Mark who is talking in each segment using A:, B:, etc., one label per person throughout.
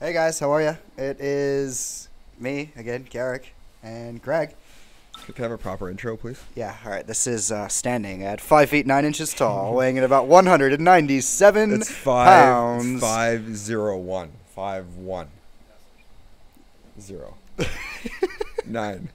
A: Hey guys, how are you? It is me again, Garrick, and Greg.
B: Can I have a proper intro, please?
A: Yeah, all right. This is standing at 5 feet 9 inches tall, weighing at about 197
B: It's
A: pounds.
B: 501. 5-1. 0. 9.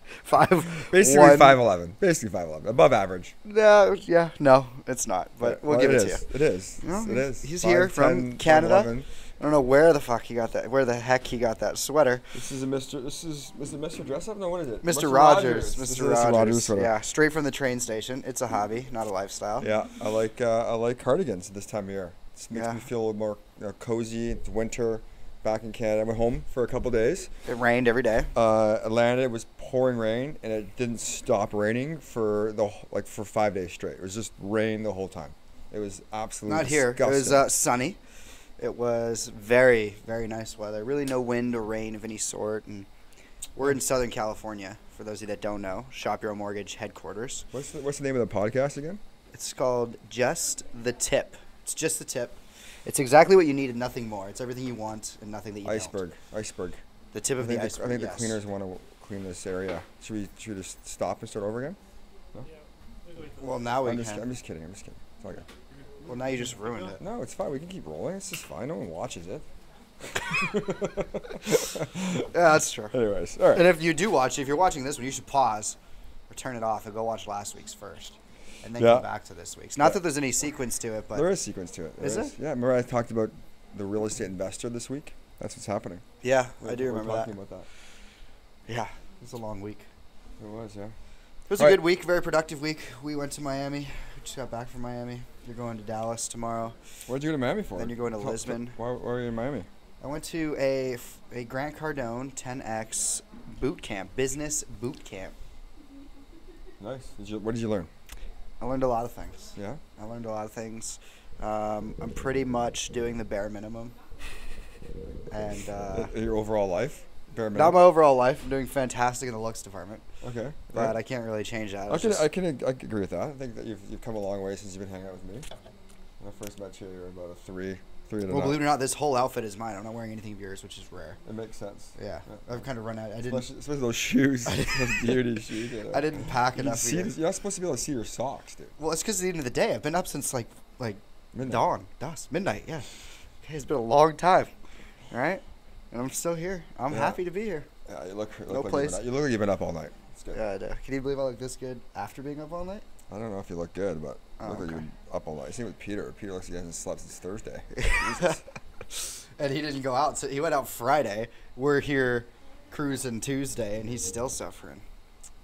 B: Basically 5'11". Basically 5'11". Above average.
A: No, yeah, no, it's not. But we'll give it to you.
B: It is.
A: No,
B: It is.
A: He's
B: 5,
A: here from
B: 10,
A: Canada.
B: 11.
A: I don't know where the fuck he got that. Where the heck he got that sweater?
B: This is it Mr. Dress Up? No, what is it?
A: Mr. Rogers.
B: This is
A: Mr.
B: Mr.
A: Rogers.
B: sweater.
A: Yeah, straight from the train station. It's a hobby, not a lifestyle.
B: Yeah, I like cardigans this time of year. It makes
A: Yeah.
B: me feel a little more cozy. It's winter. Back in Canada, I went home for a couple days.
A: It rained every day.
B: I landed. It was pouring rain, and it didn't stop raining for 5 days straight. It was just rain the whole time. It was absolutely
A: Not here.
B: disgusting.
A: It was sunny. It was very, very nice weather. Really no wind or rain of any sort. And we're in Southern California, for those of you that don't know. Shop Your Own Mortgage headquarters.
B: What's the name of the podcast again?
A: It's called Just the Tip. It's just the tip. It's exactly what you need and nothing more. It's everything you want and nothing that you
B: Iceberg.
A: The tip of the iceberg,
B: I think
A: yes.
B: the cleaners want to clean this area. Should we just stop and start over again? No?
A: Well, now we
B: I'm
A: can.
B: just kidding. It's all good.
A: Well, now you just ruined it.
B: No, it's fine. We can keep rolling. It's just fine. No one watches it.
A: Yeah, that's true.
B: Anyways, all right.
A: And if you do watch, if you're watching this one, you should pause or turn it off and go watch last week's first. And then come back to this week's. Not that there's any sequence to it, but
B: There is sequence to it.
A: Is it?
B: Yeah, remember I talked about the real estate investor this week? That's what's happening.
A: yeah,
B: We're-
A: I do
B: we're
A: remember that.
B: talking about that.
A: Yeah, it was a long week.
B: It was, yeah.
A: It was
B: All
A: a
B: right.
A: good week, very productive week. We went to Miami. We just got back from Miami. You're going to Dallas tomorrow.
B: Where'd you go to Miami for?
A: Then you're going to Lisbon.
B: Why were you in Miami?
A: I went to a Grant Cardone 10X boot camp, business boot camp.
B: Nice. What did you learn?
A: I learned a lot of things.
B: Yeah?
A: I learned a lot of things. I'm pretty much doing the bare minimum. And
B: Your overall life? Bare
A: not
B: minimum?
A: my overall life. I'm doing fantastic in the looks department,
B: Okay.
A: but
B: right.
A: I can't really change that.
B: I
A: It's
B: can,
A: just-
B: I can agree with that. I think that you've come a long way since you've been hanging out with me. When I first met you, you were about a 3 and a
A: well,
B: half.
A: believe it or not, this whole outfit is mine. I'm not wearing anything of yours, which is rare.
B: It makes sense.
A: Yeah, I've kind of run out.
B: Especially those shoes. Those beauty shoes. You know.
A: I didn't pack
B: You
A: enough.
B: see, you're not supposed to be able to see your socks, dude.
A: Well, it's because at the end of the day, I've been up since like
B: Midnight.
A: midnight. Yeah, okay, it's been a long time. All right, and I'm still here. I'm
B: Yeah.
A: happy to be here.
B: Yeah, you look
A: No
B: like
A: place.
B: you look like you've been up all night. It's good.
A: Yeah, I do. Can you believe I look this good after being up all night?
B: I don't know if you look good, but you
A: Oh,
B: look like
A: okay.
B: you've been up all night. Same with Peter. Peter looks like he hasn't slept since Thursday. Jesus.
A: And he didn't go out. So he went out Friday. We're here cruising Tuesday, and he's still suffering.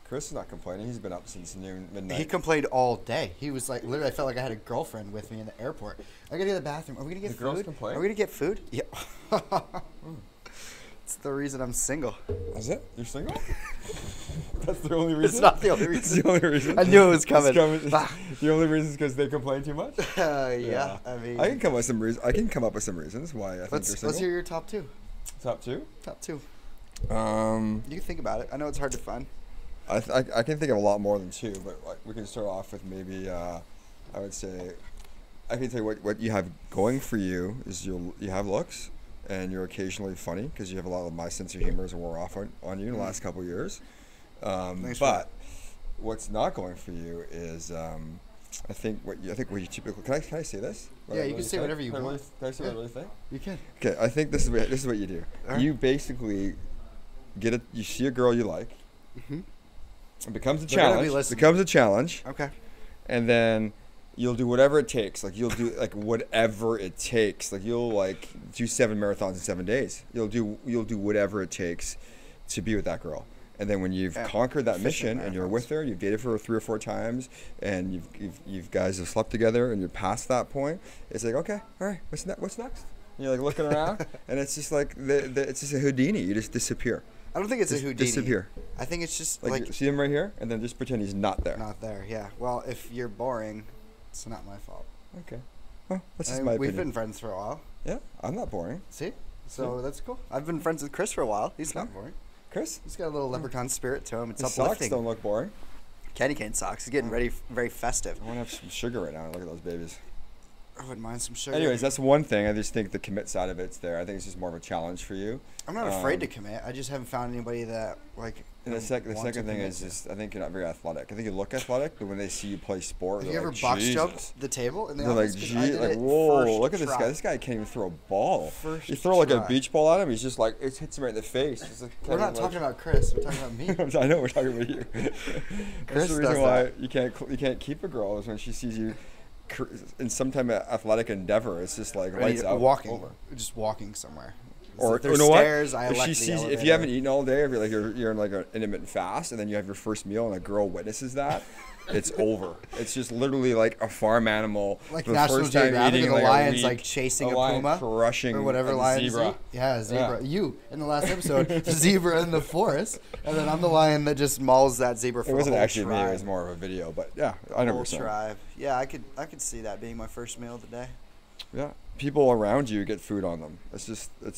B: Chris is not complaining. He's been up since noon, midnight.
A: He complained all day. He was like, literally, I felt like I had a girlfriend with me in the airport. I gotta go to the bathroom. Are we gonna get
B: The
A: food?
B: girls complain?
A: Are we gonna get food? Yeah. It's the reason I'm single.
B: Is it? You're single? That's the only reason?
A: It's not the only
B: That's
A: reason.
B: the only reason?
A: I knew it was coming.
B: The only reason is because they complain too much?
A: Yeah, I mean,
B: I can come up with some reasons. I can come up with some reasons why I think you're single.
A: let's hear your top two.
B: Top two?
A: Top two.
B: Um,
A: You can think about it. I know it's hard to find.
B: I can think of a lot more than two, but like, we can start off with maybe I would say I can tell you what you have going for you is you have looks and you're occasionally funny because you have a lot of my sense of humor has wore off on you in the last couple of years.
A: Thanks for
B: But what's not going for you is I think what you typically can I say this? What
A: Yeah,
B: I
A: you can
B: really
A: say
B: think?
A: whatever you
B: Can I
A: want.
B: really- Can I say what I really think?
A: You can.
B: Okay, I think this is what you do.
A: All right.
B: You basically you see a girl you like.
A: Mm-hmm.
B: It becomes a
A: They're gonna be
B: challenge.
A: listening.
B: Becomes a challenge,
A: Okay.
B: and then you'll do whatever it takes. Like you'll do like whatever it takes. Like you'll like do 7 marathons in 7 days. You'll do whatever it takes to be with that girl. And then when you've
A: Yeah,
B: conquered that
A: efficient
B: mission and you're
A: marathons.
B: with her, you've dated for 3 or 4 times, and you've guys have slept together, and you're past that point. It's like okay, all right, what's next? And you're like looking around, and it's just like it's just a Houdini. You just disappear.
A: I don't think it's a
B: Just
A: Houdini.
B: disappear.
A: I think it's just
B: Like,
A: like
B: see him right here, and then just pretend he's not there.
A: not there. Yeah. Well, if you're boring, it's not my fault.
B: Okay. Well, that's
A: I
B: just
A: mean,
B: my
A: we've
B: opinion.
A: been friends for a while.
B: Yeah, I'm not boring.
A: See? So
B: Yeah.
A: that's cool. I've been friends with Chris for a while. He's not
B: Yeah.
A: boring.
B: Chris?
A: He's got a little leprechaun spirit to him. It's
B: His socks
A: uplifting.
B: don't look boring.
A: Candy cane socks. He's getting ready, very festive.
B: I want to have some sugar right now. Look at those babies.
A: I wouldn't mind some sugar.
B: Anyways, that's one thing. I just think the commit side of it's there. I think it's just more of a challenge for you.
A: I'm not afraid to commit. I just haven't found anybody that like.
B: And the second thing is just I think you're not very athletic. I think you look athletic, but when they see you play sport,
A: have you ever
B: like,
A: box
B: Jesus.
A: jumped the table? In the
B: They're
A: office?
B: like,
A: 'Cause
B: gee,
A: I did
B: like,
A: it
B: whoa,
A: first
B: look at this
A: try.
B: guy. This guy can't even throw a ball.
A: First
B: You throw like a
A: try.
B: beach ball at him, he's just like, it hits him right in the face. It's like,
A: We're not talking about Chris. We're talking about me.
B: I know we're talking about you. That's
A: Chris
B: the
A: does
B: reason why
A: that.
B: you can't keep a girl is when she sees you in some type of athletic endeavor. It's just like lights out.
A: Walking,
B: over.
A: just walking somewhere.
B: Or
A: if there's
B: you know
A: stairs,
B: what?
A: I
B: If
A: elect
B: she
A: the
B: sees, if
A: elevator.
B: you haven't eaten all day, if you're in like an intermittent fast, and then you have your first meal, and a girl witnesses that, it's over. It's just literally like a farm animal.
A: Like
B: the
A: National
B: first time
A: Geographic,
B: eating,
A: and the
B: like,
A: lion's
B: week,
A: like chasing a
B: lion
A: puma
B: crushing
A: or whatever
B: a
A: lion.
B: zebra.
A: Yeah, a zebra.
B: Yeah.
A: You in the last episode, the zebra in the forest, and then I'm the lion that just mauls that zebra. For
B: It wasn't
A: the whole
B: actually me.
A: tribe.
B: It was more of a video. But yeah, I never
A: Whole
B: saw.
A: tribe. Yeah, I could see that being my first meal of the day.
B: Yeah, people around you get food on them.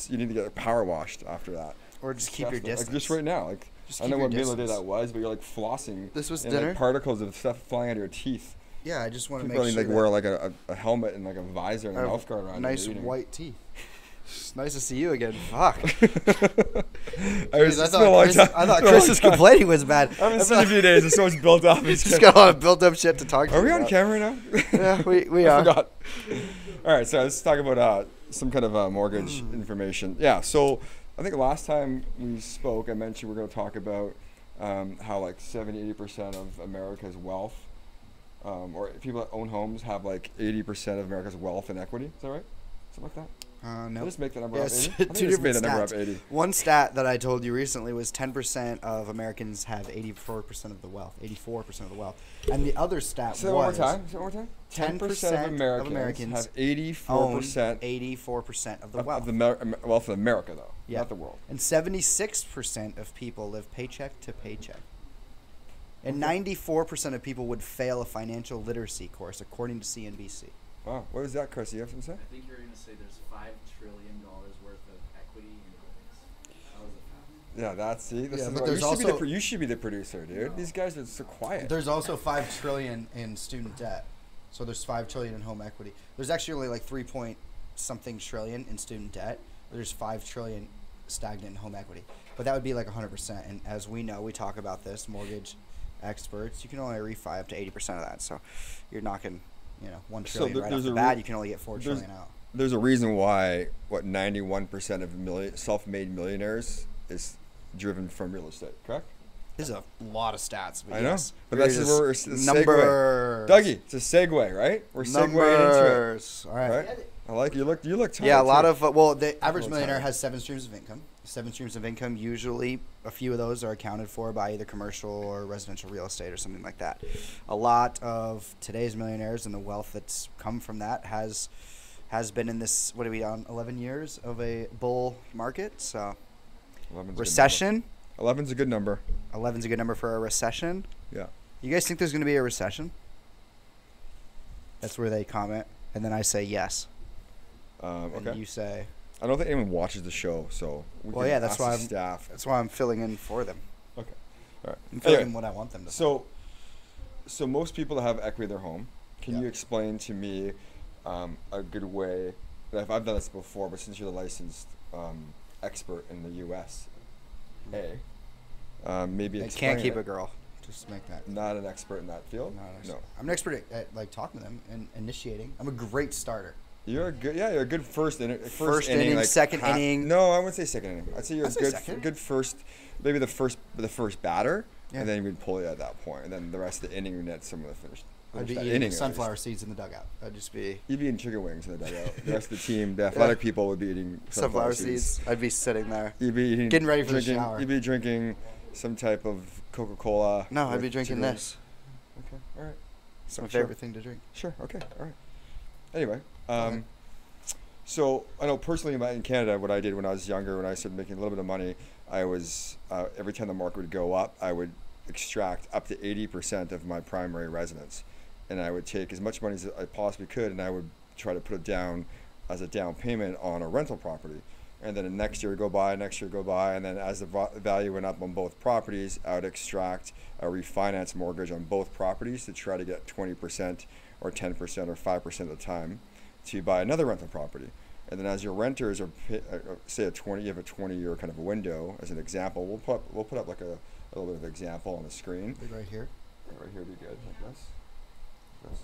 B: You need to get power washed after that.
A: Or just keep your
B: Disgusting.
A: distance.
B: Like just right now, like
A: Just
B: I
A: keep
B: don't know
A: your
B: what meal of day
A: distance.
B: that was, but you're like flossing.
A: This was
B: and,
A: dinner?
B: Like, particles of stuff flying out of your teeth.
A: Yeah, I just want to
B: People
A: make
B: only
A: sure
B: like wear like a helmet and like a visor and a
A: I have
B: mouth guard around.
A: nice
B: when you're eating.
A: white teeth. It's nice to see you again. Fuck.
B: It's
A: I
B: been a long
A: Chris,
B: time.
A: I thought
B: It's been a
A: Chris's
B: long time.
A: complaining was bad.
B: I haven't seen you in a few days. There's so much built up.
A: He's just got a lot of built up shit to talk to
B: Are
A: you
B: we on
A: about.
B: camera now?
A: Yeah, we
B: I
A: are.
B: forgot. All right, so let's talk about some kind of mortgage information. Yeah, so I think last time we spoke, I mentioned we're going to talk about how like 70-80% of America's wealth, or people that own homes have like 80% of America's wealth in equity. Is that right? Something like that?
A: No.
B: Did I just make that number
A: Yes,
B: up 80? I think
A: two
B: I just made
A: different
B: that number up
A: stats.
B: 80.
A: One stat that I told you recently was 10% of Americans have 84% of the wealth. 84% of the wealth. And the other stat
B: Say that one more
A: was
B: time. Say it one more time. 10% of Americans have 84%
A: 84% of the
B: of
A: wealth.
B: the wealth of America, though,
A: Yeah.
B: not the world.
A: And 76% of people live paycheck to paycheck. And 94% of people would fail a financial literacy course, according to CNBC.
B: Wow. What is that, Chris? You have something to say?
C: I think you're going to say there's $5 trillion worth of equity in homes. That was a fact.
B: Yeah, that's see. This
A: Yeah,
B: is
A: but
B: why
A: there's
B: you should be the producer, dude.
C: No.
B: These guys are so quiet.
A: There's also $5 trillion in student debt. So there's $5 trillion in home equity. There's actually only like 3-point-something trillion in student debt. There's $5 trillion stagnant in home equity. But that would be like 100%. And as we know, we talk about this, mortgage experts, you can only refi up to 80% of that. So you're knocking, $1 trillion right off the bat. You can only get $4 trillion out.
B: There's a reason why 91% of self-made millionaires is driven from real estate. Correct?
A: There's a lot of stats. But
B: I know,
A: yes.
B: but that's
A: Here's
B: where we're
A: numbers.
B: Dougie, it's a segue, right? We're segueing into
A: Numbers. All
B: it.
A: right.
B: Right? I like you. Look tired.
A: Yeah, a lot
B: too.
A: of the average
B: little
A: millionaire
B: tired.
A: has 7 streams of income. 7 streams of income. Usually, a few of those are accounted for by either commercial or residential real estate or something like that. A lot of today's millionaires and the wealth that's come from that has been in this. What are we on? 11 years of a bull market. So
B: 11's
A: recession.
B: 11's a good number.
A: 11's a good number for a recession.
B: Yeah.
A: You guys think there's going to be a recession? That's where they comment, and then I say yes, and
B: Okay.
A: you say.
B: I don't think anyone watches the show, so we
A: Well,
B: can
A: yeah, that's
B: ask
A: why
B: the
A: I'm-
B: staff.
A: That's why I'm filling in for them.
B: Okay. All right.
A: I'm filling
B: Anyway,
A: in what I want them to.
B: So most people that have equity in their home, can
A: Yeah.
B: you explain to me a good way? I've done this before, but since you're the licensed expert in the U.S., maybe
A: I
B: explain
A: can't keep
B: it.
A: a girl. Just make that.
B: Not an expert in that field.
A: No. I'm an expert at like talking to them and initiating. I'm a great starter.
B: You're a good. Yeah, you're a good first inning.
A: First inning, second inning.
B: No, I wouldn't say second inning. I'd say you're
A: I'd say
B: a
A: second.
B: good first. Maybe the first batter,
A: Yeah.
B: and then we'd pull you at that point, and then the rest of the inning we'd net some of the finish.
A: I'd be
B: that
A: eating
B: inning at
A: sunflower
B: least.
A: seeds in the dugout. I'd just be
B: You'd be eating chicken wings in the dugout. The rest of the team, the athletic people, would be eating
A: sunflower seeds. I'd be sitting there.
B: You'd be eating,
A: Getting ready for the
B: drinking,
A: shower.
B: You'd be drinking some type of Coca-Cola.
A: No, I'd
B: with
A: be drinking
B: chicken
A: this.
B: wings. Okay, all right.
A: It's my
B: Sure.
A: favorite thing to drink.
B: Sure. Okay. All right. Anyway,
A: Okay.
B: so I know personally in Canada, what I did when I was younger, when I started making a little bit of money, I was every time the market would go up, I would extract up to 80% of my primary residence, and I would take as much money as I possibly could, and I would try to put it down as a down payment on a rental property. And then the next year would go by, and then as the value went up on both properties, I would extract a refinance mortgage on both properties to try to get 20% or 10% or 5% of the time. to buy another rental property. And then as your renters are, say you have a 20-year kind of a window as an example. We'll put up like a little bit of example on the screen.
A: Right here.
B: Right here would be good, like this.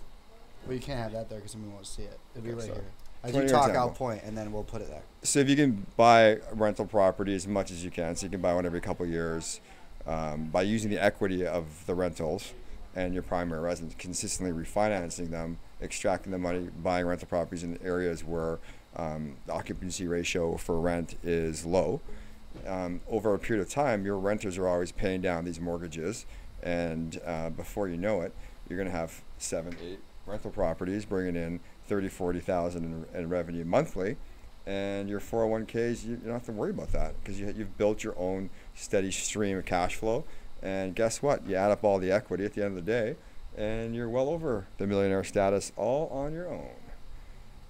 A: Well, you can't have that there because we won't see it. It'll be right
B: sorry.
A: here. As
B: 20-year
A: you talk,
B: example.
A: I'll point, and then we'll put it there.
B: So if you can buy a rental property as much as you can, so you can buy one every couple of years, by using the equity of the rentals and your primary residence, consistently refinancing them, extracting the money, buying rental properties in areas where the occupancy ratio for rent is low. Over a period of time, your renters are always paying down these mortgages, and before you know it, you're going to have 7, 8 rental properties bringing in 30, 40,000 in revenue monthly, and your 401ks, you don't have to worry about that because you've built your own steady stream of cash flow. And guess what? You add up all the equity at the end of the day, and you're well over the millionaire status all on your own.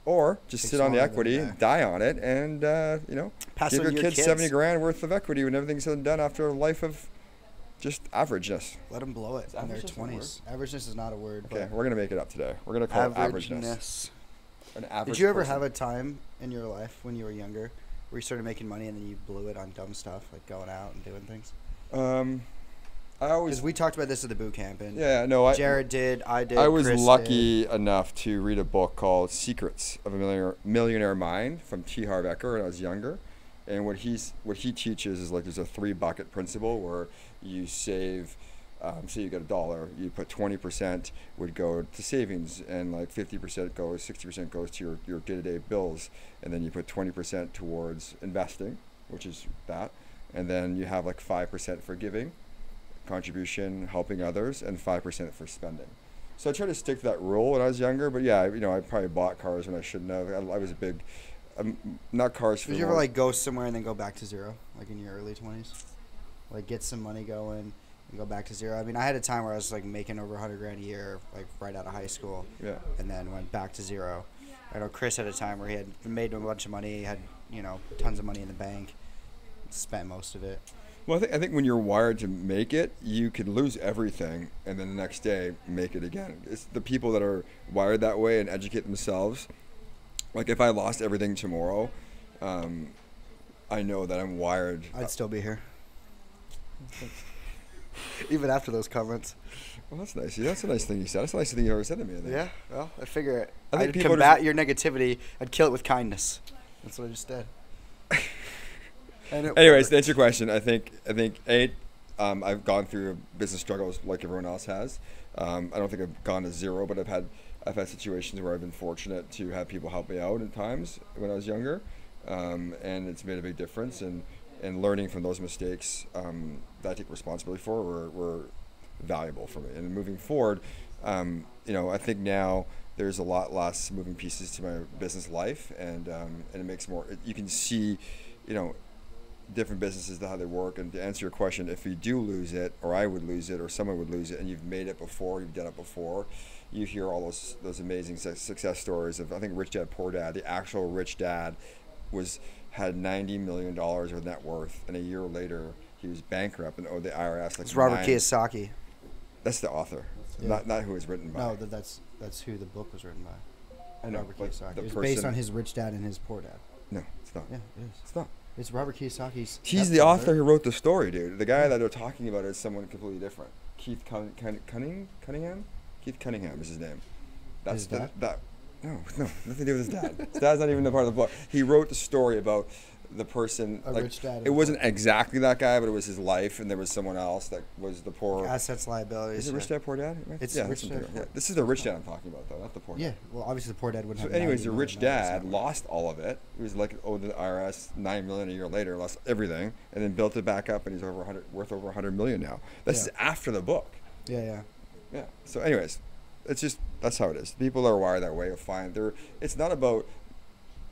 B: Or just sit on the equity, die on it, and give your kids 70 grand worth of equity when everything's said and done after a life of just averageness.
A: Let them blow it in their 20s. Averageness is not a word.
B: Okay, we're gonna make it up today. We're gonna call it averageness. An average.
A: Did you ever
B: person.
A: have a time in your life when you were younger where you started making money and then you blew it on dumb stuff like going out and doing things? Because we talked about this at the boot camp, and Jared did, I did.
B: I was
A: Chris
B: lucky enough to read a book called Secrets of a Millionaire Mind from T. Harv Eker when I was younger, and what he teaches is like there's a 3-bucket principle where you save. Say you get $1, you put 20% would go to savings, and like 50% goes, 60% goes to your day-to-day bills, and then you put 20% towards investing, which is that, and then you have like 5% for giving, contribution, helping others, and 5% for spending. So I tried to stick to that rule when I was younger, but yeah, I probably bought cars when I shouldn't have. I was a big, not cars.
A: Did you ever like go somewhere and then go back to zero, like in your early 20s? Like get some money going and go back to zero? I mean, I had a time where I was like making over 100 grand a year, like right out of high school.
B: Yeah.
A: And then went back to zero. I know Chris had a time where he had made a bunch of money, had tons of money in the bank, spent most of it.
B: Well, I think when you're wired to make it, you can lose everything and then the next day make it again. It's the people that are wired that way and educate themselves. Like if I lost everything tomorrow, I know that I'm wired.
A: I'd still be here. Even after those comments.
B: Well, that's nice. Yeah, that's a nice thing you said. That's the nicest thing you ever said to me, I think.
A: Yeah, well, I figure
B: I think
A: I'd combat your negativity. I'd kill it with kindness. That's what I just did.
B: Anyways, to answer your question, I think I've gone through business struggles like everyone else has. I don't think I've gone to zero, but I've had situations where I've been fortunate to have people help me out at times when I was younger, and it's made a big difference. And learning from those mistakes that I take responsibility for were valuable for me. And moving forward, I think now there's a lot less moving pieces to my business life, and it makes more. You can see, different businesses, how they work. And to answer your question, if you do lose it, or I would lose it, or someone would lose it, and you've made it before, you've done it before, you hear all those amazing success stories of, I think, Rich Dad Poor Dad. The actual rich dad had $90 million of net worth, and a year later he was bankrupt and owed the IRS like.
A: It's Robert Kiyosaki.
B: That's the author, not who it's written by.
A: No, that's who the book was written by.
B: I know,
A: Robert Kiyosaki.
B: It
A: was based on his rich dad and his poor dad.
B: No, it's not.
A: Yeah, it is.
B: It's not.
A: It's Robert Kiyosaki's.
B: He's the author who wrote the story, dude. The guy that they're talking about is someone completely different. Keith Cunningham. Keith Cunningham is his name. That's
A: his dad?
B: No, nothing to do with his dad. His dad's not even a part of the book. He wrote the story about the person.
A: Rich dad.
B: It wasn't exactly that guy, but it was his life, and there was someone else that was the poor.
A: Assets, liabilities.
B: Is it Rich Dad Poor Dad?
A: It's
B: Rich Dad. Yeah. This is the rich dad I'm talking about, though, not the poor dad.
A: Yeah, well, obviously the poor dad wouldn't have.
B: So, anyways, the
A: 90
B: rich
A: million
B: dad lost all of it. He was like owed the IRS $9 million a year later, lost everything, and then built it back up, and he's worth over $100 million now. This is after the book.
A: Yeah.
B: So, anyways, it's just that's how it is. People are wired that way. You'll find it's not about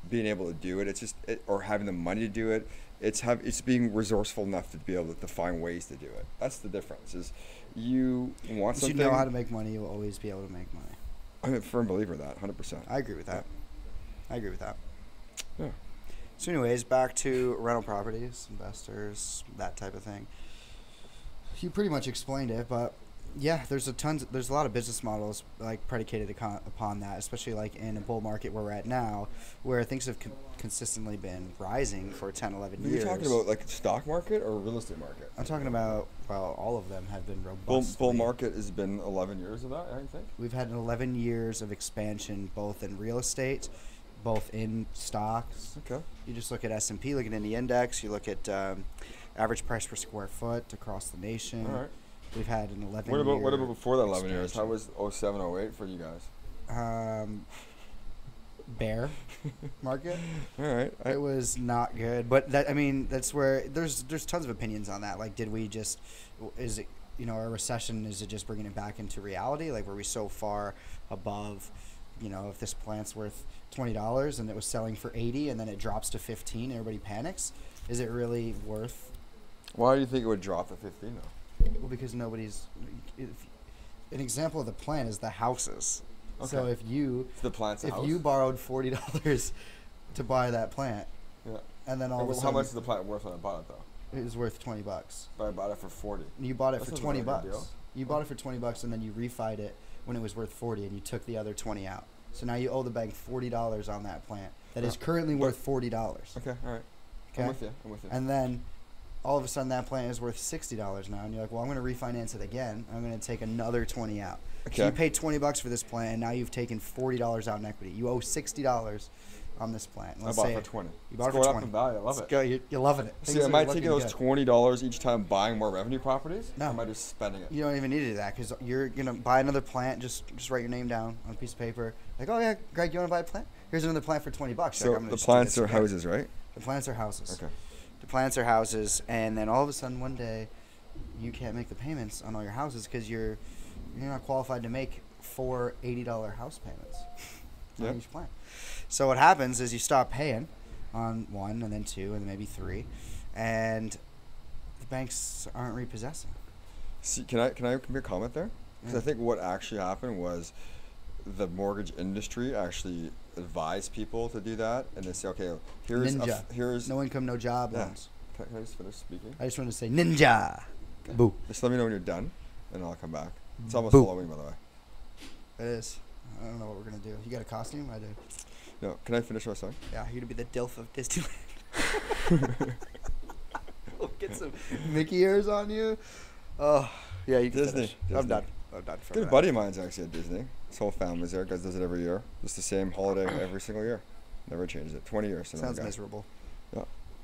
B: being able to do it. It's just or having the money to do it. It's being resourceful enough to be able to find ways to do it. That's the difference. Is you want something.
A: You know how to make money, you'll always be able to make money.
B: I'm a firm believer of that, 100%.
A: I agree with that.
B: Yeah.
A: So, anyways, back to rental properties, investors, that type of thing. You pretty much explained it, but Yeah, there's a lot of business models like predicated upon that, especially like in a bull market where we're at now, where things have consistently been rising for 10, 11
B: Are you
A: years.
B: talking about like stock market or real estate market?
A: I'm talking about, well, all of them have been
B: Bull,
A: robust.
B: bull market has been 11 years of that, I think.
A: We've had 11 years of expansion, both in real estate, both in stocks.
B: Okay.
A: You just look at S&P, look at the index. You look at average price per square foot across the nation.
B: All right.
A: We've had an 11.
B: What about before that 11 years? How
A: expansion.
B: was 07, 08 for you guys?
A: Bear market.
B: All right.
A: It was not good, but that, I mean, that's where there's tons of opinions on that. Like, is it, a recession, is it just bringing it back into reality? Like, were we so far above, if this plant's worth $20 and it was selling for 80 and then it drops to 15, everybody panics. Is it really worth?
B: Why do you think it would drop to 15 though?
A: Well, because an example of the plant is the houses.
B: Okay.
A: So if
B: the plant's a house?
A: you borrowed $40 to buy that plant,
B: Yeah.
A: and then all of a
B: How
A: sudden
B: much is the plant worth when I bought it though?
A: it was worth $20.
B: But I bought it for 40.
A: You bought it
B: That
A: for
B: sounds
A: 20
B: like a good
A: bucks.
B: deal.
A: You bought it for 20 bucks, and then you refied it when it was worth 40, and you took the other 20 out. So now you owe the bank $40 on that plant that is currently worth $40.
B: Okay, all right.
A: Okay?
B: I'm with you.
A: And then all of a sudden that plant is worth $60 now, and you're like, well, I'm going to refinance it again. I'm going to take another 20 out.
B: Okay.
A: So you paid 20 bucks for this plant, and now you've taken $40 out in equity. You owe $60 on this plant.
B: I bought it for 20.
A: You bought
B: It's
A: it for
B: going
A: 20.
B: up in value. I love
A: Let's
B: it.
A: go. You're loving it.
B: See,
A: Things
B: am
A: are
B: I
A: looking
B: taking those
A: good.
B: $20 each time buying more revenue properties?
A: No.
B: Or am I just spending it?
A: You don't even need to do that because you're gonna buy another plant. Just write your name down on a piece of paper. Like, oh yeah, Greg, you want to buy a plant? Here's another plant for $20. You're like,
B: So
A: I'm gonna
B: the
A: just do
B: plants
A: this
B: are
A: again.
B: houses, right?
A: The plants are houses.
B: Okay.
A: The plants are houses, and then all of a sudden one day, you can't make the payments on all your houses because you're not qualified to make 4 $80 house payments
B: Yeah.
A: on each plant. So what happens is you stop paying on 1 and then 2 and then maybe 3, and the banks aren't repossessing.
B: See, can I make a comment there? Because I think what actually happened was the mortgage industry actually advised people to do that, and they say, okay, here's
A: Ninja. No income, no job
B: Yeah.
A: loans.
B: Can I just finish speaking?
A: I just wanted to say ninja.
B: Okay.
A: Boo.
B: Just let me know when you're done, and I'll come back. It's almost
A: Boo.
B: Halloween, by the way.
A: It is. I don't know what we're gonna do. You got a costume? I do.
B: No, can I finish my song?
A: Yeah, you're gonna be the DILF of Disneyland. We'll get some Mickey ears on you. Oh, yeah, you can
B: Disney.
A: finish. I'm
B: Disney.
A: done. I'm done for
B: Good
A: that.
B: buddy of mine's actually at Disney. His whole family's there. Guys does it every year. Just the same holiday every single year. Never changes it. 20 years.
A: Sounds miserable.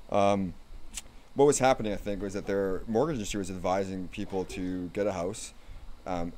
B: What was happening, I think, was that their mortgage industry was advising people to get a house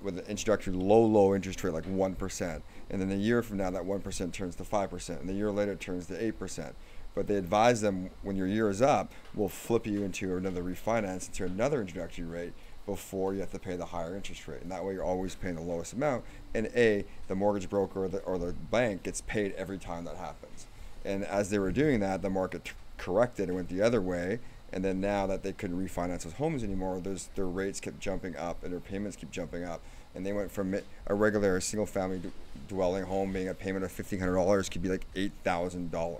B: with an introductory low interest rate, like 1%. And then a year from now, that 1% turns to 5%. And a year later, it turns to 8%. But they advise them, when your year is up, we'll flip you into another refinance into another introductory rate before you have to pay the higher interest rate. And that way you're always paying the lowest amount. And the mortgage broker or the bank gets paid every time that happens. And as they were doing that, the market corrected and went the other way. And then now that they couldn't refinance those homes anymore, their rates kept jumping up and their payments keep jumping up. And they went from a regular single-family dwelling home being a payment of $1,500 could be like $8,000.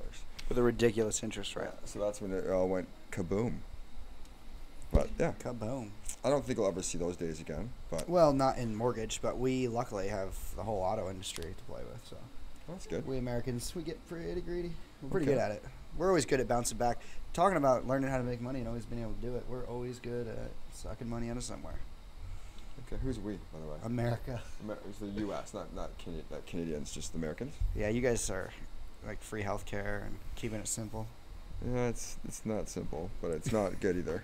A: With a ridiculous interest rate.
B: Yeah, so that's when it all went kaboom. But yeah,
A: Kaboom.
B: I don't think we'll ever see those days again. But
A: Well, not in mortgage, but we luckily have the whole auto industry to play with. So
B: that's good.
A: we Americans, we get pretty greedy. We're pretty
B: Okay.
A: good at it. We're always good at bouncing back. Talking about learning how to make money and always being able to do it, we're always good at sucking money out of somewhere.
B: Okay, who's we, by the way?
A: America.
B: It's the U.S., not Canadians, just Americans.
A: Yeah, you guys are like free healthcare and keeping it simple.
B: Yeah, it's not simple, but it's not good either.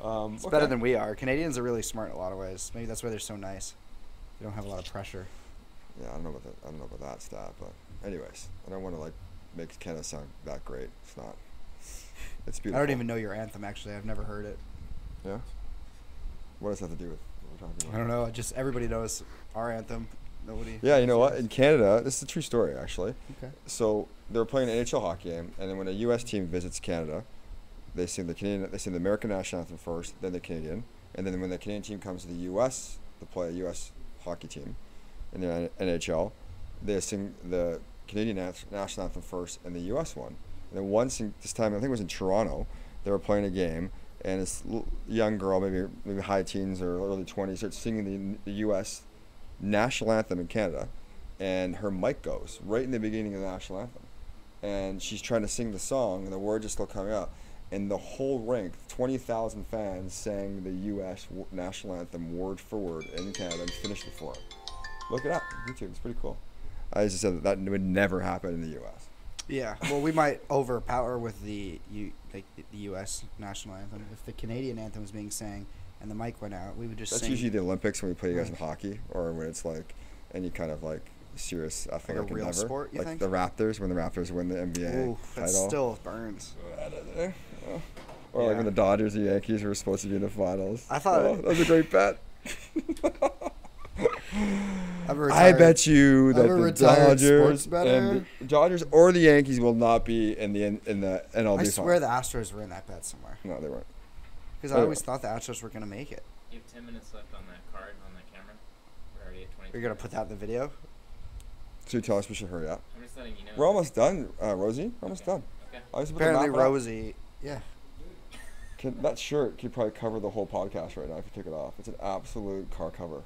A: It's better than we are. Canadians are really smart in a lot of ways. Maybe that's why they're so nice. They don't have a lot of pressure.
B: Yeah, I don't know about that stat, but anyways, I don't want to like make Canada sound that great. It's not. It's beautiful.
A: I don't even know your anthem. Actually, I've never heard it.
B: Yeah. What does that have to do with what we're talking about?
A: I don't know. Just everybody knows our anthem. Nobody.
B: Yeah, you know what?
A: knows.
B: In Canada, this is a true story actually.
A: Okay.
B: So they were playing an NHL hockey game, and then when a U.S. team visits Canada, they sing the American national anthem first, then the Canadian, and then when the Canadian team comes to the U.S. to play a U.S. hockey team in the NHL, they sing the Canadian national anthem first and the U.S. one. And then this time I think it was in Toronto, they were playing a game, and this young girl, maybe high teens or early 20s, starts singing the U.S. national anthem in Canada, and her mic goes right in the beginning of the national anthem, and she's trying to sing the song, and the words are still coming out, and the whole rink, 20,000 fans, sang the U.S. national anthem word for word in Canada and finished it for her. Look it up on YouTube. It's pretty cool. I just said that would never happen in the U.S.
A: Yeah, well, we might overpower with the U.S. national anthem. If the Canadian anthem was being sang and the mic went out, we would just
B: That's
A: sing.
B: usually the Olympics when we play you guys in hockey, or when it's like any kind of like serious athletic
A: Like a real
B: endeavor.
A: sport, you
B: like
A: think?
B: the Raptors, when the Raptors win the NBA
A: Ooh, that
B: title.
A: still burns.
B: Or like
A: Yeah.
B: when the Dodgers and Yankees were supposed to be in the finals.
A: I thought
B: that was a great bet.
A: I
B: bet you that
A: I'm a
B: the
A: retired sports
B: Dodgers
A: bettor.
B: and the Dodgers or the Yankees will not be in the NLB
A: I swear
B: finals.
A: the Astros were in that bet somewhere.
B: No, they weren't.
A: Because I always thought the Astros were going to make it.
C: You have 10 minutes left on that card, on that camera. We're already at 20.
A: You're going to put that in the video?
B: So you tell us we should hurry up.
C: I'm just letting you know.
B: We're almost done, Rosie. We're almost
C: Okay.
B: done.
C: Okay.
B: I just put the
A: Apparently
B: map up.
A: Rosie, yeah.
B: That shirt could probably cover the whole podcast right now if you took it off. It's an absolute car cover.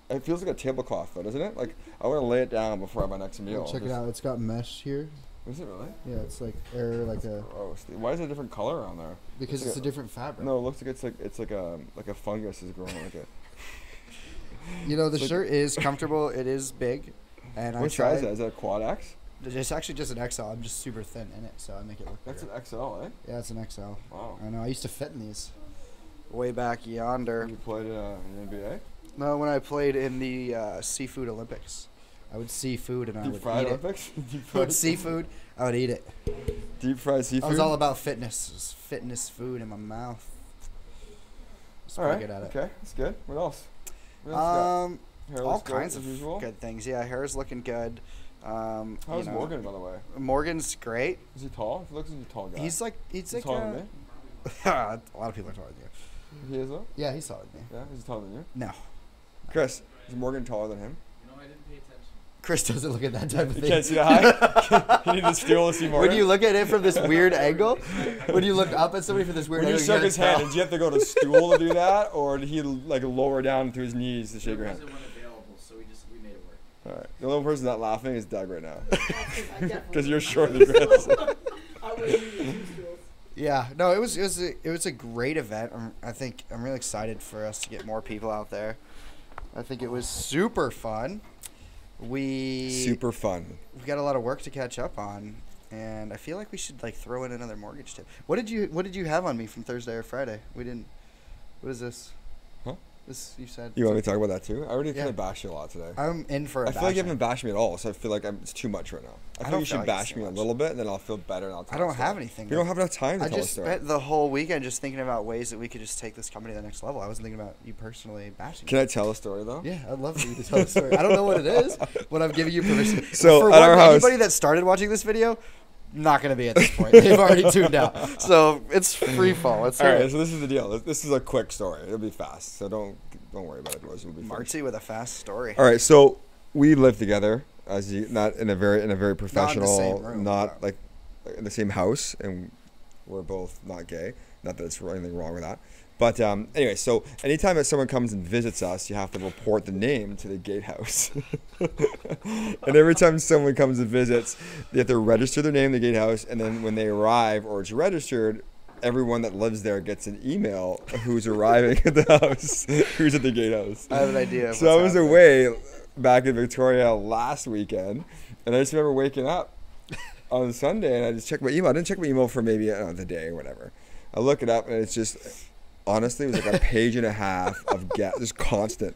B: It feels like a tablecloth, though, doesn't it? Like, I want to lay it down before I have my next meal.
D: Check it out. It's got mesh here.
B: Is it really?
D: Yeah, it's like air, like a
B: Gross. Why is it a different color on there?
D: because
B: It's
D: it's
B: like
D: a different fabric.
B: No, it looks like it's like a fungus is growing like it.
A: You know, the
B: It's like-
A: shirt is comfortable. It is big. And
B: What
A: I
B: size
A: tried.
B: is that? Is that a quad X?
A: It's actually just an XL. I'm just super thin in it, so I make it look
B: That's
A: bigger.
B: an XL, eh?
A: Yeah, it's an XL.
B: Wow.
A: I know. I used to fit in these. Way back yonder.
B: You played in the NBA?
A: No, when I played in the seafood Olympics. I would see food and I
B: Deep
A: would
B: fried
A: eat
B: Olympics? Deep
A: it.
B: fried
A: Seafood, I would eat it.
B: Deep fried seafood?
A: I was all about fitness. It was fitness food in my mouth. I was
B: All
A: pretty
B: right.
A: good at it.
B: Okay, that's good. What else? What else you got? Hair
A: All
B: looks good,
A: kinds
B: as
A: of
B: usual.
A: good things. Yeah, hair's looking good.
B: How's
A: you know,
B: Morgan, by the way?
A: Morgan's great.
B: Is he tall? He looks like he's a tall guy.
A: He's like
B: taller than me.
A: a lot of people are taller than you.
B: He is though?
A: Yeah, he's taller than me.
B: Yeah, he's taller than you.
A: No,
B: Chris, is Morgan taller than him?
C: No, I didn't pay attention.
A: Chris doesn't look at that type of
B: You
A: thing.
B: can't see that high? You need to steal to see Morgan?
A: When you look at it from this weird angle, when you look up at somebody from this weird
B: When you
A: angle,
B: shook
A: can't
B: his hand,
A: tell.
B: did you have to go to stool to do that? Or did he like lower down to his knees to shake your
C: There
B: hand?
C: wasn't one available, so we made it work.
B: Alright. The only person not laughing is Doug right now.
E: Because
B: Because you're shorter than Chris.
E: I would use the two stools.
A: Yeah, no, it was a great event. I'm really excited for us to get more people out there. I think it was super fun.
B: Super fun.
A: We got a lot of work to catch up on, and I feel like we should like throw in another mortgage tip. What did you have on me from Thursday or Friday? We didn't. What is this?
B: Huh?
A: This you said.
B: You want me to talk about that too? I already kind
A: Yeah.
B: of bashed you a lot today.
A: I'm in for a
B: I feel like you
A: bashing.
B: haven't bashed me at all, so I feel like it's too much right now. I feel
A: don't
B: like you
A: feel
B: should
A: like it's
B: bash
A: too
B: me a
A: much.
B: little bit, and then I'll feel better, and I'll tell
A: I don't
B: the story.
A: have anything.
B: We don't have enough time to
A: I
B: tell
A: just
B: the story.
A: spent the whole weekend just thinking about ways that we could just take this company to the next level. I wasn't thinking about you personally bashing.
B: Can I tell a story though?
A: Yeah, I'd love for you to tell the story. I don't know what it is, but I'm giving you permission.
B: So,
A: for
B: at our house-
A: anybody that started watching this video, not going to be at this point. They've already tuned out. So it's free fall. Let's
B: All
A: hear
B: right,
A: it.
B: so this is the deal. This is a quick story. It'll be fast, so don't worry about it. It'll be fast.
A: Marty with a fast story.
B: All right, so we live together, not in a very professional,
A: same room,
B: not
A: no.
B: like in the same house, and we're both not gay. Not that there's anything wrong with that. But anyway, so anytime that someone comes and visits us, you have to report the name to the gatehouse. And every time someone comes and visits, they have to register their name in the gatehouse, and then when they arrive or it's registered, everyone that lives there gets an email who's arriving at the house, who's at the gatehouse.
A: I have an idea. Of
B: So I
A: what's
B: was
A: happening.
B: away back in Victoria last weekend, and I just remember waking up on Sunday, and I just checked my email. I didn't check my email for maybe the day or whatever. I look it up, and it's just, honestly, it was like a page and a half of just constant.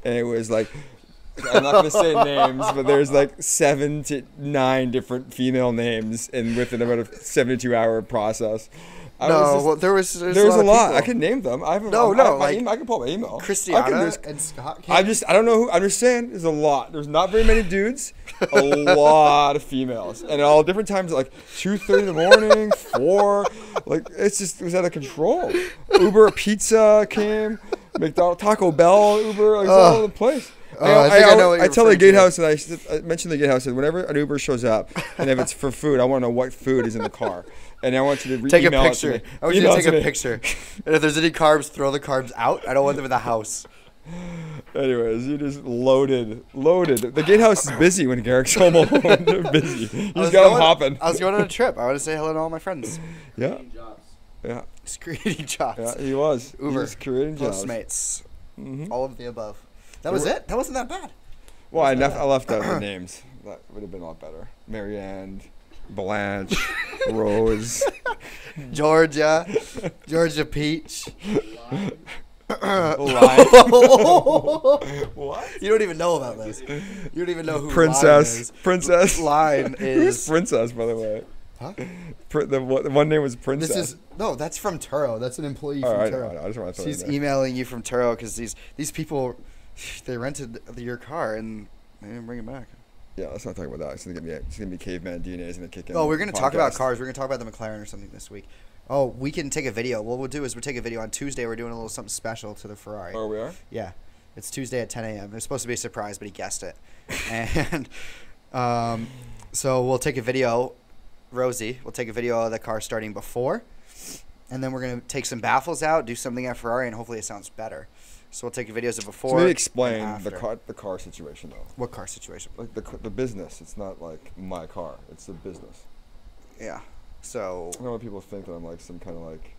B: And it was like, I'm not going to say names, but there's like 7 to 9 different female names within about a 72-hour process. I was just-
A: Well, there was
B: there was a
A: of
B: lot.
A: people.
B: I can name them. I have
A: No,
B: I have my
A: like
B: email. I can pull my email.
A: Christiana and Scott.
B: I don't know who. I'm just saying, there's a lot. There's not very many dudes. A lot of females, and at all different times, like 2:30 in the morning, 4. Like it was out of control. Uber Pizza came, McDonald's, Taco Bell, Uber, like it's all over the place. I tell the gatehouse, and I mention the gatehouse, and whenever an Uber shows up, and if it's for food, I want to know what food is in the car, and I want you to
A: Take a
B: email it to
A: picture.
B: me.
A: I want you to
B: Email
A: take
B: it
A: a
B: me.
A: picture. And if there's any carbs, throw the carbs out. I don't want them in the house.
B: Anyways, you just loaded. The gatehouse is busy when Garrick's home alone. They're busy. He's got them hopping.
A: I was going on a trip. I want to say hello to all my friends.
B: Yeah,
C: Creating jobs.
B: yeah,
A: Just creating jobs.
B: yeah. He was. He
A: Uber.
B: was creating jobs.
A: Postmates.
B: Mhm.
A: All of the above. That was it? That wasn't that bad.
B: Well, I left out the names. That would have been a lot better. Marianne, Blanche, Rose.
A: Georgia Peach.
B: Lime.
A: What? You don't even know about this. You don't even know who
B: Princess. Princess.
A: Line
B: Who's
A: is.
B: Princess, by the way?
A: Huh?
B: The one name was Princess.
A: This is no. That's from Turo. That's an employee
B: Oh,
A: from
B: I know,
A: Turo.
B: I know. I just want to throw
A: She's
B: it in there.
A: emailing you from Turo because these people, they rented your car and they didn't bring it back.
B: Yeah, let's not talk about that. It's gonna be caveman DNA is gonna kick in.
A: Oh, we're gonna talk about
B: podcast.
A: cars. We're gonna talk about the McLaren or something this week. Oh, we can take a video. What we'll do is we'll take a video on Tuesday. We're doing a little something special to the Ferrari.
B: Oh, we are.
A: Yeah, it's Tuesday at 10 a.m. It's supposed to be a surprise, but he guessed it. And so we'll take a video. Rosie, we'll take a video of the car starting before, and then we're gonna take some baffles out, do something at Ferrari, and hopefully it sounds better. So we'll take videos of before.
B: So maybe
A: and
B: explain
A: after.
B: the car situation though.
A: What car situation?
B: Like the business. It's not like my car. It's the business.
A: Yeah. So
B: I don't know what people think that I'm like some kind of like.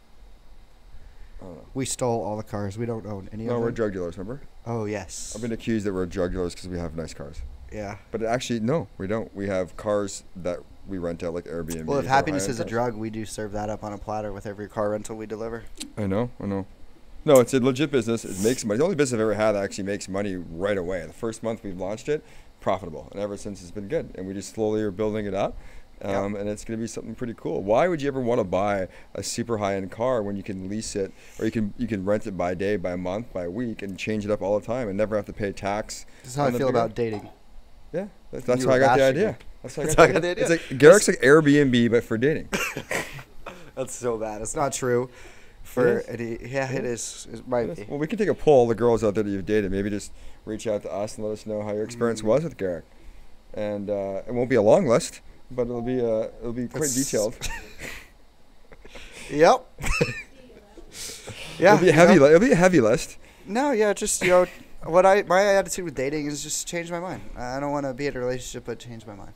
B: I don't know.
A: we stole all the cars. We don't own any
B: No,
A: of
B: we're
A: them.
B: drug dealers. Remember?
A: Oh yes.
B: I've been accused that we're drug dealers because we have nice cars.
A: Yeah.
B: But actually, no, we don't. We have cars that we rent out like Airbnb.
A: Well, if
B: or
A: happiness
B: high-end
A: is a
B: cars.
A: drug, we do serve that up on a platter with every car rental we deliver.
B: I know. No, it's a legit business. It makes money. The only business I've ever had that actually makes money right away. The first month we've launched it, profitable, and ever since it's been good. And we just slowly are building it up, and it's going to be something pretty cool. Why would you ever want to buy a super high-end car when you can lease it, or you can rent it by day, by month, by week, and change it up all the time, and never have to pay tax?
A: This is how I
B: on the
A: feel
B: bigger-
A: about dating.
B: Yeah, that's
A: You
B: how I
A: were
B: got the
A: bashing
B: idea.
A: me.
B: That's how
A: That's how I got the idea.
B: It's like Garrick's like Airbnb, but for dating.
A: That's so bad. It's not true. For
B: It
A: it is. It might be.
B: Well, we can take a poll, the girls out there that you've dated. Maybe just reach out to us and let us know how your experience was with Garrick. And it won't be a long list, but it'll be quite
A: It's-
B: detailed.
A: Yep. Yeah.
B: It'll be a heavy. It'll be a heavy list.
A: No, yeah, just my attitude with dating is just change my mind. I don't want to be in a relationship, but change my mind.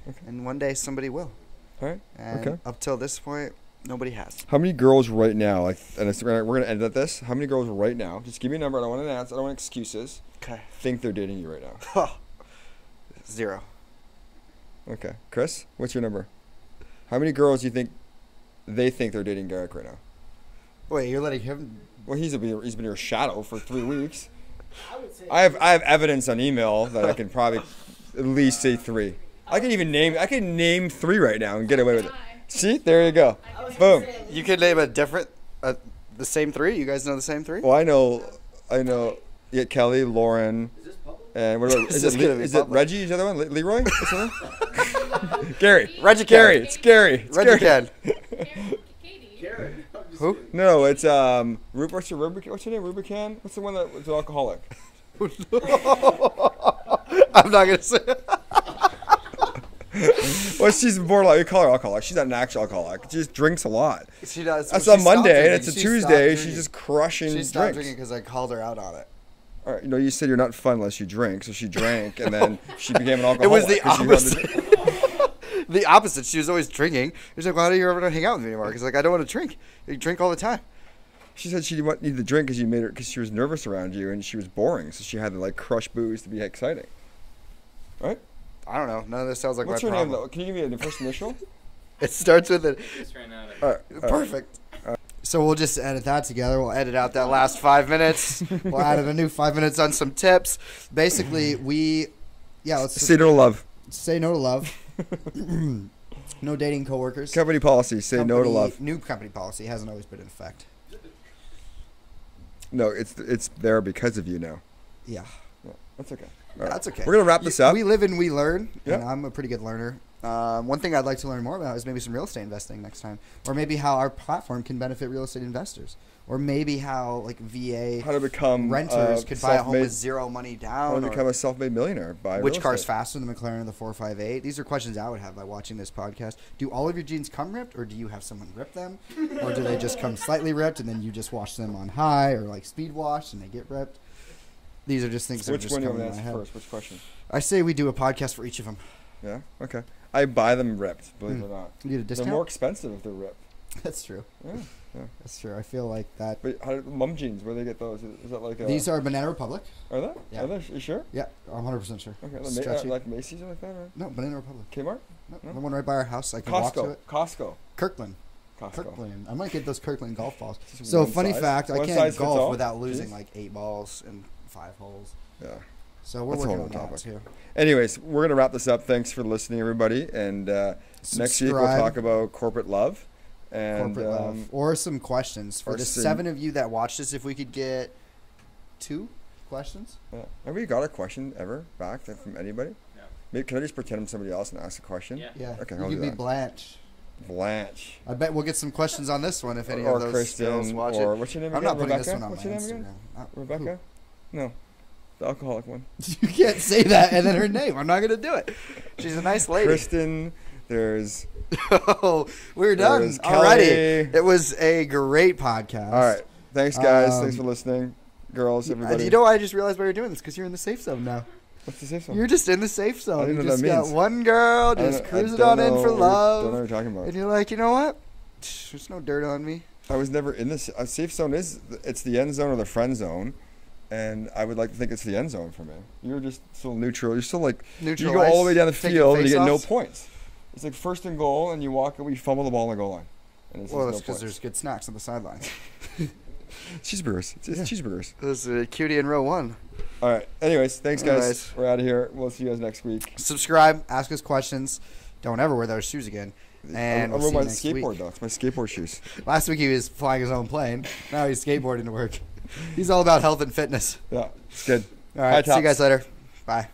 B: Okay.
A: And one day somebody will.
B: All right.
A: And
B: Okay.
A: up till this point, nobody has.
B: How many girls right now? We're gonna end at this. How many girls right now? Just give me a number. I don't want an answer. I don't want excuses.
A: Okay.
B: Think they're dating you right now.
A: 0.
B: Okay, Chris, what's your number? How many girls do you think they think they're dating Garrick right now?
A: Wait, you're letting him?
B: Well, he's been your shadow for 3 weeks.
E: I would say
B: I have evidence on email that I can probably at least say 3. I can name 3 right now and get away with it. See, there you go.
E: I was
B: Boom.
E: gonna say,
A: You could name a different, the same 3. You guys know the same 3?
B: Well, I know. Yeah, Kelly, Lauren,
C: Is this public?
B: and what about
A: Is this gonna be
B: is it
A: public?
B: Reggie? Is the other one Leroy? What's the other one? Gary.
A: Reggie
B: Gary.
A: Ken.
B: It's Gary. It's
A: Reggie
B: Gary.
A: Ken.
C: Karen. I'm just
A: Who?
C: kidding.
B: No, it's what's your name? Rubicon? What's the one that was an alcoholic?
A: I'm not gonna say.
B: Well, she's borderline. We call her alcoholic. She's not an actual alcoholic. She just drinks a lot.
A: She does.
B: That's
A: she
B: on
A: stopped
B: Monday, and
A: drinking.
B: it's a
A: She stopped
B: Tuesday.
A: drinking.
B: She's just crushing
A: She stopped
B: drinks.
A: drinking because I called her out on it.
B: All right, you said you're not fun unless you drink, so she drank, and then she became an alcoholic.
A: It was the
B: 'cause she wanted to-
A: opposite. The opposite. She was always drinking. She's like, why don't you ever hang out with me anymore? Because like I don't want to drink. You drink all the time.
B: She said she didn't need to drink because she was nervous around you, and she was boring, so she had to like crush booze to be exciting. Right?
A: I don't know. None of this sounds like
B: What's
A: my
B: her name
A: problem.
B: though? Can you give me the first initial?
A: It starts with it.
C: Just ran out of.
B: All right. all right.
A: Perfect. So we'll just edit that together. We'll edit out that last 5 minutes. We'll add in a new 5 minutes on some tips. Basically, let's
B: Say no to love.
A: say no to love. No dating coworkers.
B: Company policy. Say no to
A: Company-
B: love.
A: New company policy hasn't always been in effect.
B: No, it's there because of you now.
A: Yeah.
B: Yeah, that's okay. All right.
A: That's okay.
B: We're gonna wrap this up.
A: We live and we learn, and
B: Yeah.
A: I'm a pretty good learner. One thing I'd like to learn more about is maybe some real estate investing next time, or maybe how our platform can benefit real estate investors, or maybe how like VA
B: How to become
A: renters could buy a home
B: self-made-
A: with zero money down.
B: How to
A: or
B: become a self-made millionaire? By
A: which
B: real
A: car's
B: estate.
A: faster, the McLaren or the 458? These are questions I would have by watching this podcast. Do all of your jeans come ripped, or do you have someone rip them, or do they just come slightly ripped and then you just wash them on high, or like speed wash and they get ripped? These are just things that are
B: Which
A: just
B: one do you
A: coming
B: want
A: to
B: to
A: my
B: answer
A: head.
B: first? Which question?
A: I say we do a podcast for each of them.
B: Yeah. Okay. I buy them ripped. Believe it or not.
A: You get a
B: They're
A: discount.
B: more expensive if they're ripped.
A: That's true.
B: Yeah. Yeah.
A: That's true. I feel like that.
B: But how mum jeans? Where do they get those? Is that like a?
A: These are Banana Republic.
B: Are they?
A: Yeah.
B: Are they? You sure?
A: Yeah, I'm 100% sure.
B: Okay.
A: Stretchy.
B: Like Macy's or like that, or
A: No, Banana Republic.
B: Kmart?
A: No,
B: No?
A: the one right by our house. I can walk to
B: Costco.
A: it.
B: Costco.
A: Kirkland.
B: Costco.
A: Kirkland. I might get those Kirkland golf balls.
B: Just
A: So
B: one
A: funny
B: size?
A: fact, I
B: One
A: can't
B: size fits
A: golf
B: all?
A: without losing
B: Jeez.
A: like 8 balls and 5 holes.
B: Yeah.
A: So we're
B: That's a
A: working
B: whole
A: on
B: other
A: that
B: topic.
A: too.
B: Anyways, we're gonna wrap this up. Thanks for listening, everybody. And next week we'll
A: Subscribe.
B: talk about corporate love. And
A: Corporate love. Or some questions. For
B: or
A: the
B: some-
A: 7 of you that watched this, if we could get 2 questions.
B: yeah. Have we got a question ever back from anybody?
C: No.
B: Maybe, can I just pretend I'm somebody else and ask a question?
C: Yeah.
A: Yeah.
B: Okay,
A: You
B: I'll
A: could
B: do
A: be
B: that.
A: Blanche.
B: Blanche.
A: I bet we'll get some questions on this one if any
B: or
A: of those
B: Kristen,
A: girls watch
B: or
A: it.
B: what's your name
A: I'm
B: again?
A: not putting
B: Rebecca?
A: this one on
B: What's
A: my
B: your name
A: Instagram.
B: again? Rebecca? No. The alcoholic one.
A: You can't say that and then her name. I'm not going to do it. She's a nice lady.
B: Kristen. There's.
A: Oh, we're done
B: There's
A: already.
B: Kelly.
A: It was a great podcast.
B: All right. Thanks, guys. Thanks
A: Um,
B: for listening. Girls, everybody.
A: You know why I just realized why you're doing this? Because you're in the safe zone now.
B: What's the safe zone?
A: You're just in the safe
B: I
A: zone.
B: don't
A: You
B: know what
A: just
B: that
A: got
B: means.
A: one girl
B: I don't
A: just
B: know- I
A: cruising
B: don't
A: on in
B: know
A: for
B: what you're-
A: love.
B: Don't know what you're talking about.
A: And you're like, you know what? There's no dirt on me.
B: I was never in this. A safe zone it's the end zone or the friend zone, and I would like to think it's the end zone for me. You're just still neutral. You're still like you go all the way down the
A: Taking
B: field and you get no
A: face-offs?
B: points. It's like first and goal, and you walk and we fumble the ball on the goal line. And it's
A: Well,
B: just
A: that's
B: no
A: because
B: points.
A: there's good snacks on the sidelines.
B: Cheeseburgers. It's
A: Yeah.
B: cheeseburgers.
A: There's a cutie in row 1.
B: All right. Anyways, thanks, guys.
A: Anyways.
B: We're out of here. We'll see you guys next week.
A: Subscribe. Ask us questions. Don't ever wear those shoes again. And
B: I
A: we'll
B: rode
A: see you
B: my
A: next
B: skateboard
A: week.
B: though. It's my skateboard shoes.
A: Last week he was flying his own plane. Now he's skateboarding to work. He's all about health and fitness.
B: Yeah, it's good.
A: All right. See you
B: Tops.
A: guys later. Bye.